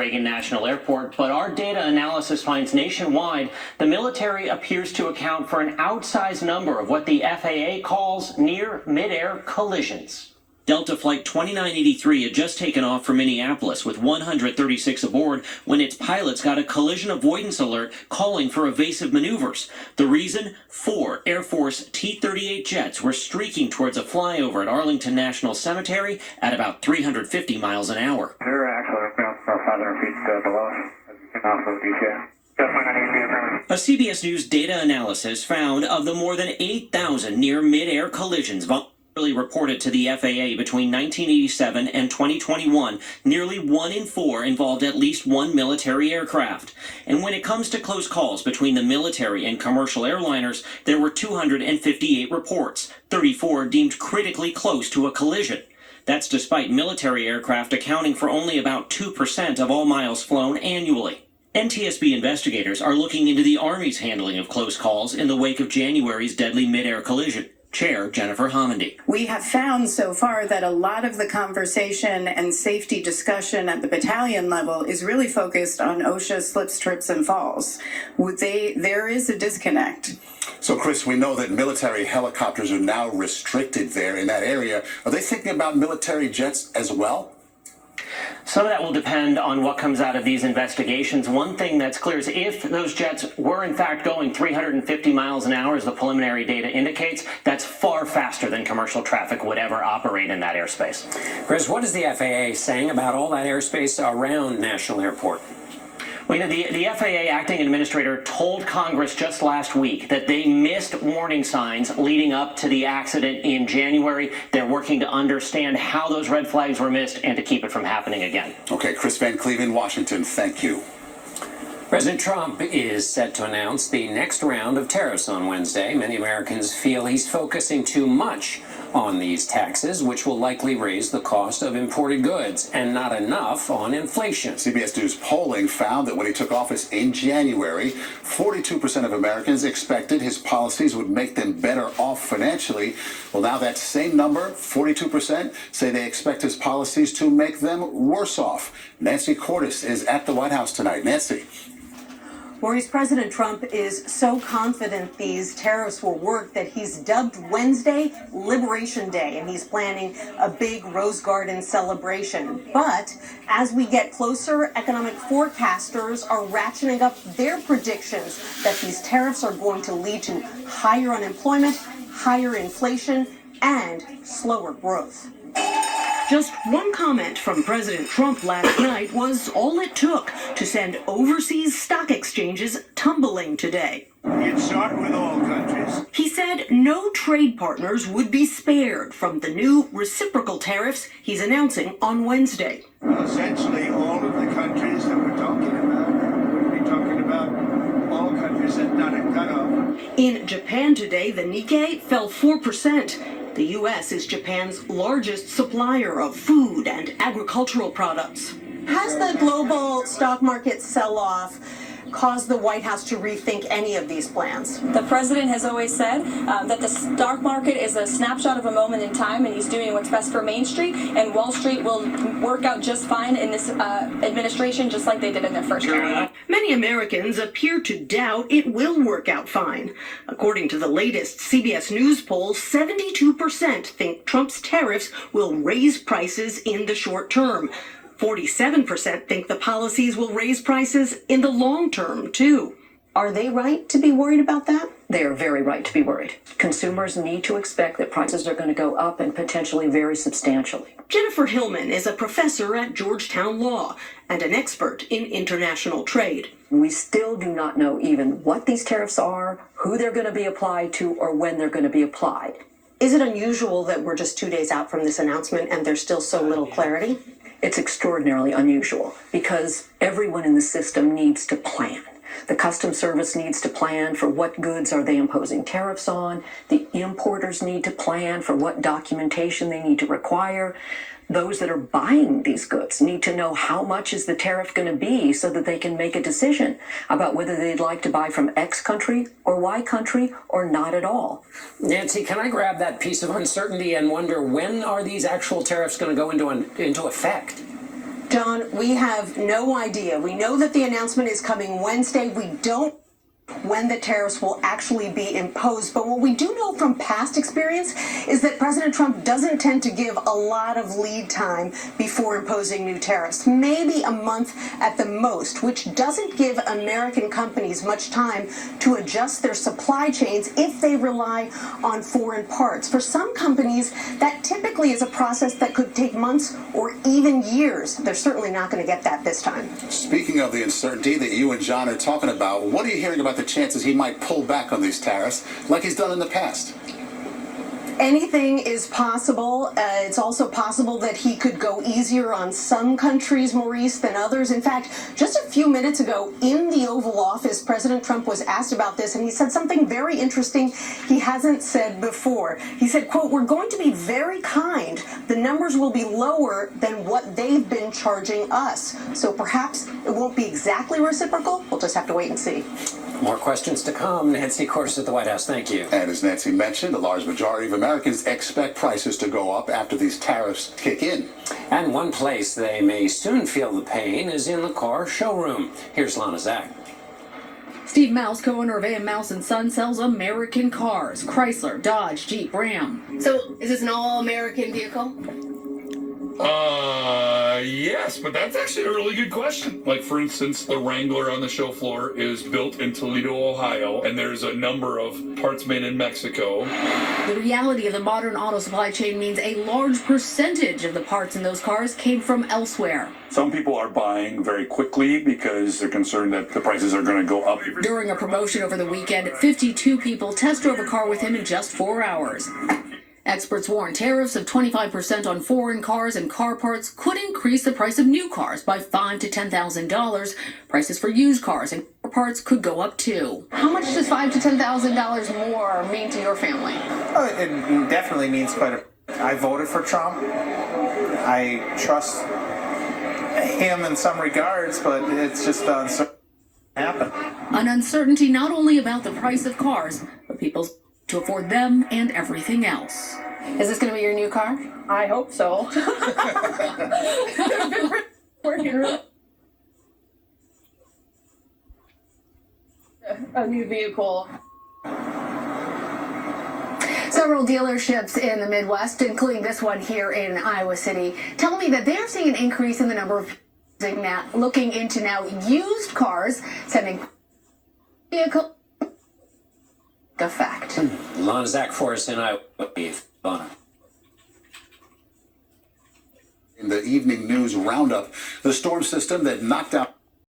Reagan National Airport, but our data analysis finds nationwide the military appears to account for an outsized number of what the FAA calls near mid-air collisions. Delta Flight 2983 had just taken off from Minneapolis with 136 aboard when its pilots got a collision avoidance alert calling for evasive maneuvers. The reason? 4 Air Force T-38 jets were streaking towards a flyover at Arlington National Cemetery at about 350 miles an hour. A CBS News data analysis found of the more than 8,000 near mid-air collisions reported to the FAA between 1987 and 2021, nearly 1 in 4 involved at least one military aircraft. And when it comes to close calls between the military and commercial airliners, there were 258 reports, 34 deemed critically close to a collision. That's despite military aircraft accounting for only about 2% of all miles flown annually. NTSB investigators are looking into the Army's handling of close calls in the wake of January's deadly mid-air collision. Chair Jennifer Homendy. We have found so far that a lot of the conversation and safety discussion at the battalion level is really focused on OSHA slips, trips, and falls. There is a disconnect. So, Chris, we know that military helicopters are now restricted there in that area. Are they thinking about military jets as well? Some of that will depend on what comes out of these investigations. One thing that's clear is if those jets were in fact going 350 miles an hour, as the preliminary data indicates, that's far faster than commercial traffic would ever operate in that airspace. Chris, what is the FAA saying about all that airspace around National Airport? Well, the FAA acting administrator told Congress just last week that they missed warning signs leading up to the accident in January. They're working to understand how those red flags were missed and to keep it from happening again. Okay, Chris Van Cleve in Washington, thank you. President Trump is set to announce the next round of tariffs on Wednesday. Many Americans feel he's focusing too much on these taxes, which will likely raise the cost of imported goods and not enough on inflation. CBS News polling found that when he took office in January, 42% of Americans expected his policies would make them better off financially. Well, now that same number, 42%, say they expect his policies to make them worse off. Nancy Cordes is at the White House tonight. Nancy. Maurice, President Trump is so confident these tariffs will work that he's dubbed Wednesday Liberation Day, and he's planning a big Rose Garden celebration. But as we get closer, economic forecasters are ratcheting up their predictions that these tariffs are going to lead to higher unemployment, higher inflation, and slower growth. Just one comment from President Trump last night was all it took to send overseas stock exchanges tumbling today. You'd start with all countries. He said no trade partners would be spared from the new reciprocal tariffs he's announcing on Wednesday. Well, essentially, all of the countries that we're talking about, we'll be talking about all countries that not a cutoff. In Japan today, the Nikkei fell 4%. The U.S. is Japan's largest supplier of food and agricultural products. Has the global stock market sell-off caused the White House to rethink any of these plans? The president has always said that the stock market is a snapshot of a moment in time, and he's doing what's best for Main Street, and Wall Street will work out just fine in this administration, just like they did in their first term. Many Americans appear to doubt it will work out fine. According to the latest CBS News poll, 72% think Trump's tariffs will raise prices in the short term. 47% think the policies will raise prices in the long term, too. Are they right to be worried about that? They are very right to be worried. Consumers need to expect that prices are going to go up and potentially very substantially. Jennifer Hillman is a professor at Georgetown Law and an expert in international trade. We still do not know even what these tariffs are, who they're going to be applied to, or when they're going to be applied. Is it unusual that we're just 2 days out from this announcement and there's still so little clarity? It's extraordinarily unusual because everyone in the system needs to plan. The Customs Service needs to plan for what goods are they imposing tariffs on. The importers need to plan for what documentation they need to require. Those that are buying these goods need to know how much is the tariff going to be so that they can make a decision about whether they'd like to buy from X country or Y country or not at all. Nancy, can I grab that piece of uncertainty and wonder when are these actual tariffs going to go into effect? John, we have no idea. We know that the announcement is coming Wednesday. We don't know when the tariffs will actually be imposed. But what we do know from past experience is that President Trump doesn't tend to give a lot of lead time before imposing new tariffs, maybe a month at the most, which doesn't give American companies much time to adjust their supply chains if they rely on foreign parts. For some companies, that typically is a process that could take months or even years. They're certainly not going to get that this time. Speaking of the uncertainty that you and John are talking about, what are you hearing about the chances he might pull back on these tariffs like he's done in the past? Anything is possible. It's also possible that he could go easier on some countries, Maurice, than others. In fact, just a few minutes ago in the Oval Office, President Trump was asked about this, and he said something very interesting he hasn't said before. He said, quote, "We're going to be very kind. The numbers will be lower than what they've been charging us. So perhaps it won't be exactly reciprocal. We'll just have to wait and see." More questions to come. Nancy Corse at the White House. Thank you. And as Nancy mentioned, a large majority of Americans expect prices to go up after these tariffs kick in. And one place they may soon feel the pain is in the car showroom. Here's Lana Zach. Steve Mouse, co-owner of A.M. Mouse & Son, sells American cars. Chrysler, Dodge, Jeep, Ram. So, is this an all-American vehicle? Yes, but that's actually a really good question. Like, for instance, the Wrangler on the show floor is built in Toledo, Ohio, and there's a number of parts made in Mexico. The reality of the modern auto supply chain means a large percentage of the parts in those cars came from elsewhere. Some people are buying very quickly because they're concerned that the prices are going to go up. During a promotion over the weekend, 52 people test drove a car with him in just 4 hours. Experts warn tariffs of 25% on foreign cars and car parts could increase the price of new cars by $5,000 to $10,000. Prices for used cars and car parts could go up too. How much does $5,000 to $10,000 more mean to your family? Oh, it definitely means quite a. I voted for Trump. I trust him in some regards, but it's just uncertain happen. An uncertainty not only about the price of cars, but people's to afford them and everything else. Is this going to be your new car? I hope so. Working really. A new vehicle. Several dealerships in the Midwest, including this one here in Iowa City, tell me that they're seeing an increase in the number of now looking into now used cars, sending vehicle effect. Lana Zach for us in Iowa. Lana. In the evening news roundup, the storm system that knocked out